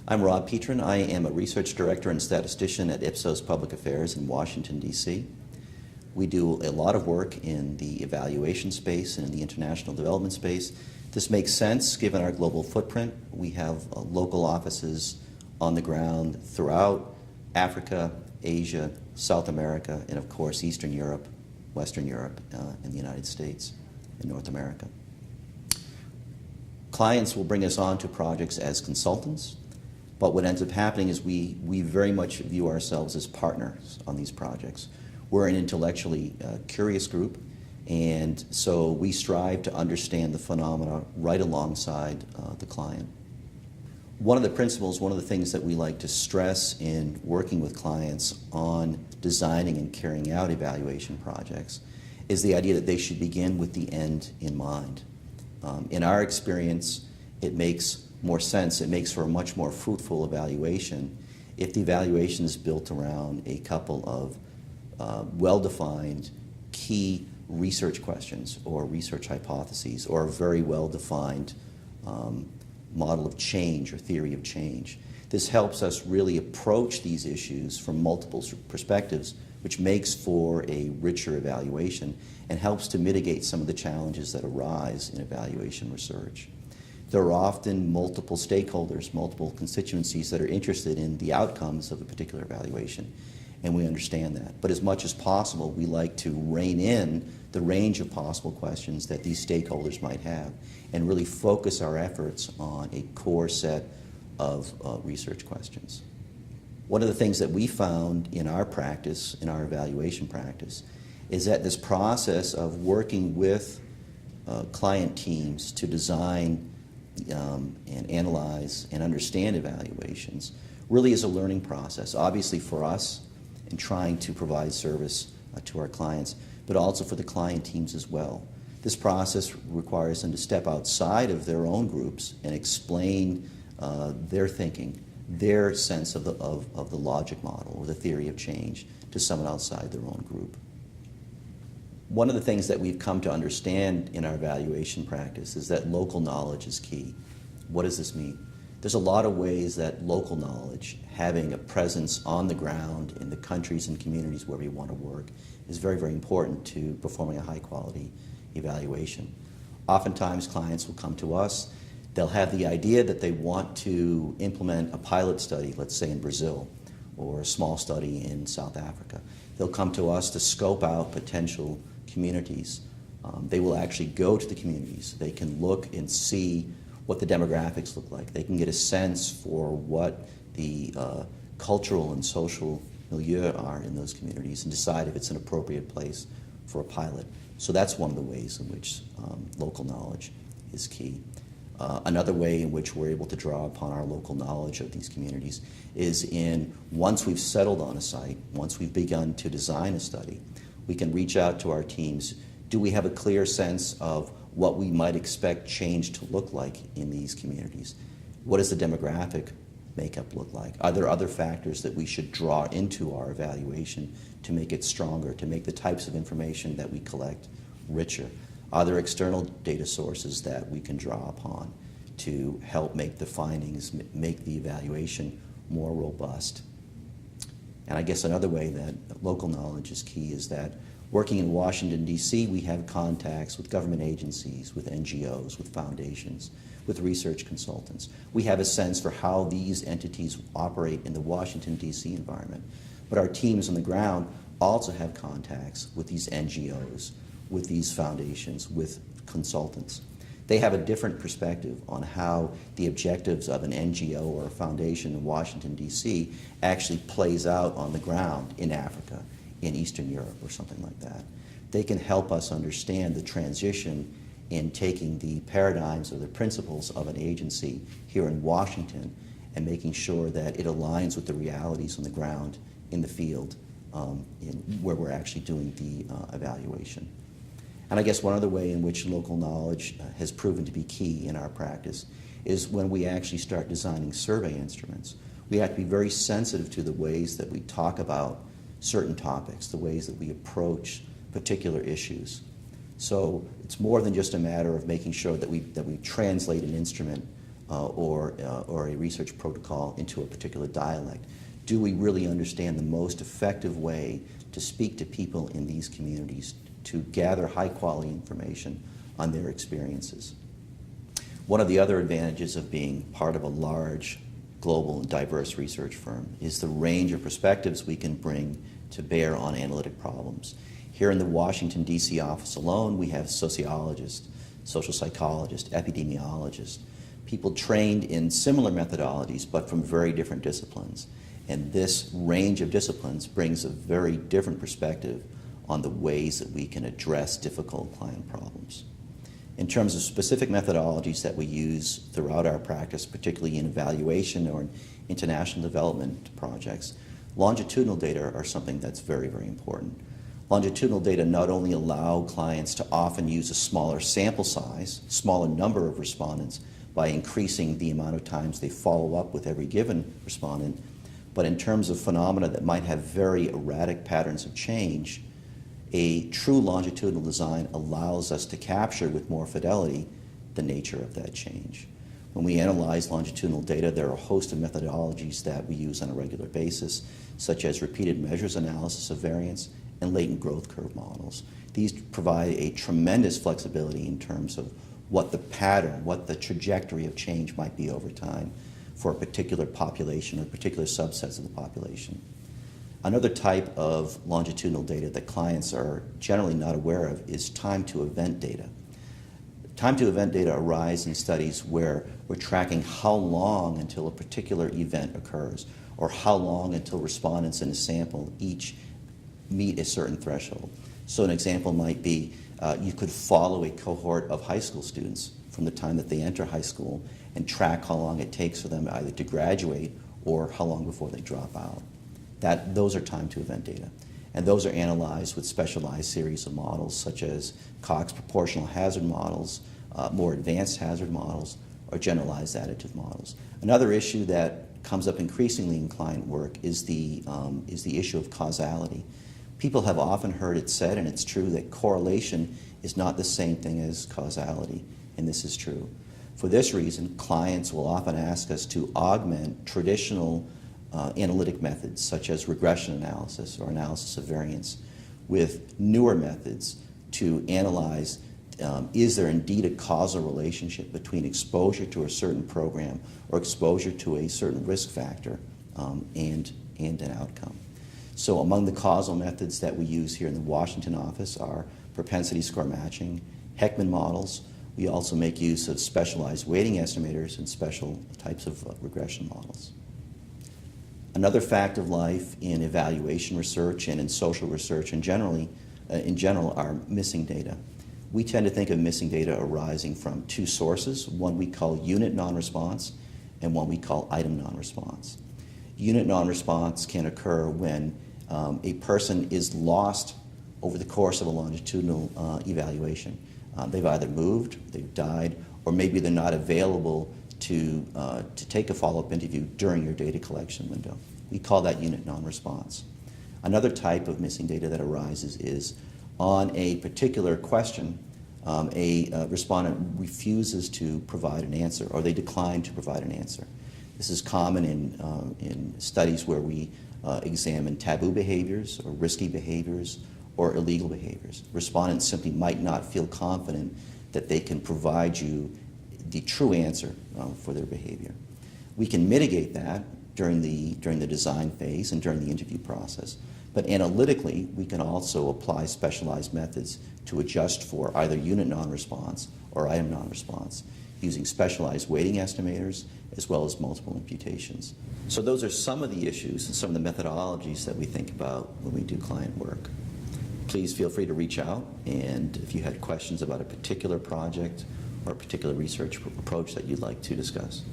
I'm Rob Petrin. I am a research director and statistician at Ipsos Public Affairs in Washington, D.C. We do a lot of work in the evaluation space and in the international development space. This makes sense given our global footprint. We have local offices on the ground throughout Africa, Asia, South America, and of course Eastern Europe, Western Europe, and the United States and North America. Clients will bring us on to projects as consultants, but what ends up happening is we very much view ourselves as partners on these projects. We're an intellectually curious group, and so we strive to understand the phenomena right alongside the client. One of the principles, one of the things that we like to stress in working with clients on designing and carrying out evaluation projects is the idea that they should begin with the end in mind. In our experience, it makes more sense, it makes for a much more fruitful evaluation if the evaluation is built around a couple of well-defined key research questions or research hypotheses or a very well-defined model of change or theory of change. This helps us really approach these issues from multiple perspectives, which makes for a richer evaluation and helps to mitigate some of the challenges that arise in evaluation research. There are often multiple stakeholders, multiple constituencies that are interested in the outcomes of a particular evaluation, and we understand that. But as much as possible, we like to rein in the range of possible questions that these stakeholders might have and really focus our efforts on a core set of research questions. One of the things that we found in our practice, in our evaluation practice, is that this process of working with client teams to design and analyze and understand evaluations really is a learning process, obviously for us in trying to provide service to our clients, but also for the client teams as well. This process requires them to step outside of their own groups and explain their thinking, their sense of the logic model or the theory of change to someone outside their own group. One of the things that we've come to understand in our evaluation practice is that local knowledge is key. What does this mean? There's a lot of ways that local knowledge, having a presence on the ground in the countries and communities where we want to work, is very, very important to performing a high-quality evaluation. Oftentimes, clients will come to us. They'll have the idea that they want to implement a pilot study, let's say in Brazil, or a small study in South Africa. They'll come to us to scope out potential communities. They will actually go to the communities. They can look and see what the demographics look like. They can get a sense for what the cultural and social milieu are in those communities and decide if it's an appropriate place for a pilot. So that's one of the ways in which local knowledge is key. Another way in which we're able to draw upon our local knowledge of these communities is in once we've settled on a site, once we've begun to design a study, we can reach out to our teams. Do we have a clear sense of what we might expect change to look like in these communities? What does the demographic makeup look like? Are there other factors that we should draw into our evaluation to make it stronger, to make the types of information that we collect richer? Are there external data sources that we can draw upon to help make the findings, make the evaluation more robust? And I guess another way that local knowledge is key is that working in Washington, D.C., we have contacts with government agencies, with NGOs, with foundations, with research consultants. We have a sense for how these entities operate in the Washington, D.C. environment. But our teams on the ground also have contacts with these NGOs, with these foundations, with consultants. They have a different perspective on how the objectives of an NGO or a foundation in Washington, D.C. actually plays out on the ground in Africa, in Eastern Europe, or something like that. They can help us understand the transition in taking the paradigms or the principles of an agency here in Washington and making sure that it aligns with the realities on the ground in the field where we're actually doing the evaluation. And I guess one other way in which local knowledge has proven to be key in our practice is when we actually start designing survey instruments. We have to be very sensitive to the ways that we talk about certain topics, the ways that we approach particular issues. So it's more than just a matter of making sure that we translate an instrument or a research protocol into a particular dialect? Do we really understand the most effective way to speak to people in these communities to gather high-quality information on their experiences? One of the other advantages of being part of a large, global, and diverse research firm is the range of perspectives we can bring to bear on analytic problems. Here in the Washington, D.C. office alone, we have sociologists, social psychologists, epidemiologists, people trained in similar methodologies but from very different disciplines. And this range of disciplines brings a very different perspective on the ways that we can address difficult client problems. In terms of specific methodologies that we use throughout our practice, particularly in evaluation or in international development projects, longitudinal data are something that's very, very important. Longitudinal data not only allow clients to often use a smaller sample size, smaller number of respondents, by increasing the amount of times they follow up with every given respondent, but in terms of phenomena that might have very erratic patterns of change, a true longitudinal design allows us to capture with more fidelity the nature of that change. When we analyze longitudinal data, there are a host of methodologies that we use on a regular basis, such as repeated measures analysis of variance and latent growth curve models. These provide a tremendous flexibility in terms of what the pattern, what the trajectory of change might be over time for a particular population or particular subsets of the population. Another type of longitudinal data that clients are generally not aware of is time-to-event data. Time-to-event data arise in studies where we're tracking how long until a particular event occurs, or how long until respondents in a sample each meet a certain threshold. So an example might be you could follow a cohort of high school students from the time that they enter high school and track how long it takes for them either to graduate or how long before they drop out. Those are time-to-event data. And those are analyzed with specialized series of models such as Cox proportional hazard models, more advanced hazard models, or generalized additive models. Another issue that comes up increasingly in client work is the issue of causality. People have often heard it said, and it's true, that correlation is not the same thing as causality, and this is true. For this reason, clients will often ask us to augment traditional analytic methods such as regression analysis or analysis of variance with newer methods to analyze is there indeed a causal relationship between exposure to a certain program or exposure to a certain risk factor and an outcome. So among the causal methods that we use here in the Washington office are propensity score matching, Heckman models. We also make use of specialized weighting estimators and special types of regression models. Another fact of life in evaluation research and in social research in general are missing data. We tend to think of missing data arising from two sources, one we call unit non-response and one we call item non-response. Unit non-response can occur when a person is lost over the course of a longitudinal evaluation. They've either moved, they've died, or maybe they're not available to take a follow-up interview during your data collection window. We call that unit non-response. Another type of missing data that arises is on a particular question, a respondent refuses to provide an answer, or they decline to provide an answer. This is common in studies where we examine taboo behaviors or risky behaviors or illegal behaviors. Respondents simply might not feel confident that they can provide you the true answer for their behavior. We can mitigate that during the design phase and during the interview process, but analytically we can also apply specialized methods to adjust for either unit non-response or item non-response using specialized weighting estimators as well as multiple imputations. So those are some of the issues and some of the methodologies that we think about when we do client work. Please feel free to reach out, and if you had questions about a particular project or a particular research approach that you'd like to discuss.